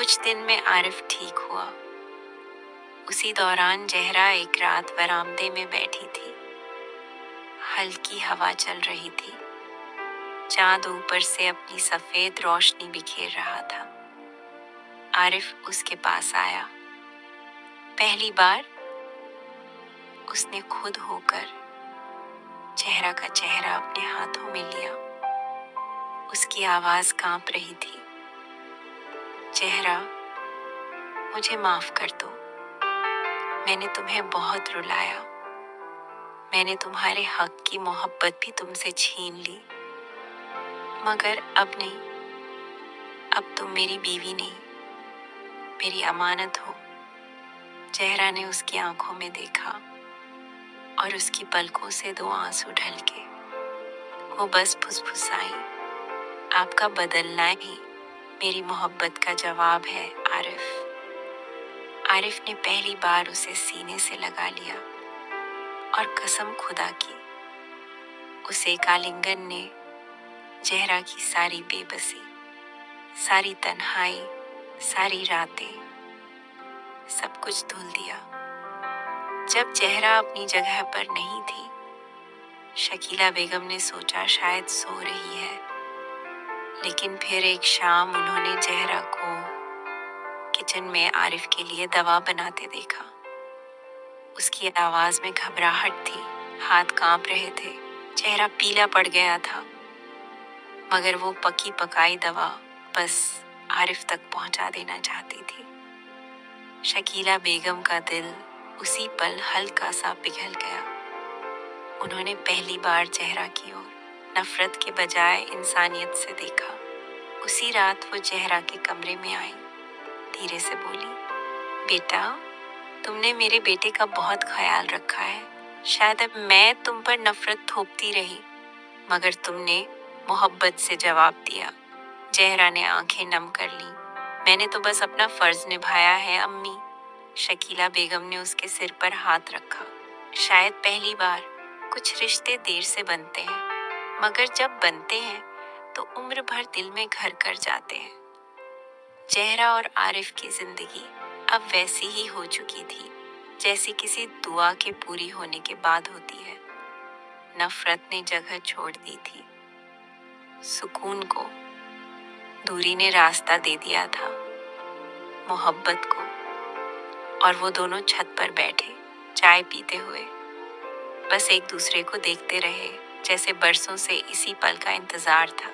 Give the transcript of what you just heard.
کچھ دن میں عارف ٹھیک ہوا۔ اسی دوران زہرا ایک رات برآمدے میں بیٹھی تھی۔ ہلکی ہوا چل رہی تھی۔ چاند اوپر سے اپنی سفید روشنی بکھیر رہا تھا۔ عارف اس کے پاس آیا۔ پہلی بار اس نے خود ہو کر زہرا کا چہرہ اپنے ہاتھوں میں لیا۔ اس کی آواز کانپ رہی تھی۔ زہرا، مجھے معاف کر دو۔ میں نے تمہیں بہت رلایا۔ میں نے تمہارے حق کی محبت بھی تم سے چھین لی، مگر اب نہیں۔ اب تم میری بیوی نہیں، میری امانت ہو۔ زہرا نے اس کی آنکھوں میں دیکھا اور اس کی پلکوں سے 2 آنسو ڈھلکے۔ وہ بس پھسپھسائی، آپ کا بدلنا ہی میری محبت کا جواب ہے عارف۔ عارف نے پہلی بار اسے سینے سے لگا لیا اور قسم خدا کی، اس ایک آلنگن نے زہرا کی ساری بے بسی، ساری تنہائی، ساری راتیں، سب کچھ دھل دیا۔ جب زہرا اپنی جگہ پر نہیں تھی، شکیلہ بیگم نے سوچا شاید سو رہی ہے، لیکن پھر ایک شام انہوں نے زہرا کو کچن میں عارف کے لیے دوا بناتے دیکھا۔ اس کی آواز میں گھبراہٹ تھی، ہاتھ کانپ رہے تھے، چہرہ پیلا پڑ گیا تھا، مگر وہ پکی پکائی دوا بس عارف تک پہنچا دینا چاہتی تھی۔ شکیلہ بیگم کا دل اسی پل ہلکا سا پگھل گیا۔ انہوں نے پہلی بار زہرا کی اور نفرت کے بجائے انسانیت سے دیکھا۔ اسی رات وہ زہرا کے کمرے میں آئی، دھیرے سے بولی، بیٹا، تم نے میرے بیٹے کا بہت خیال رکھا ہے۔ شاید اب میں تم پر نفرت تھوپتی رہی، مگر تم نے محبت سے جواب دیا۔ زہرا نے آنکھیں نم کر لیں۔ میں نے تو بس اپنا فرض نبھایا ہے امی۔ شکیلہ بیگم نے اس کے سر پر ہاتھ رکھا۔ شاید پہلی بار کچھ رشتے دیر سے بنتے ہیں، مگر جب بنتے ہیں تو عمر بھر دل میں گھر کر جاتے ہیں۔ زہرا اور عارف کی زندگی اب ویسی ہی ہو چکی تھی جیسی کسی دعا کے پوری ہونے کے بعد ہوتی ہے۔ نفرت نے جگہ چھوڑ دی تھی، سکون کو دوری نے راستہ دے دیا تھا، محبت کو۔ اور وہ دونوں چھت پر بیٹھے، چائے پیتے ہوئے، بس ایک دوسرے کو دیکھتے رہے، جیسے برسوں سے اسی پل کا انتظار تھا۔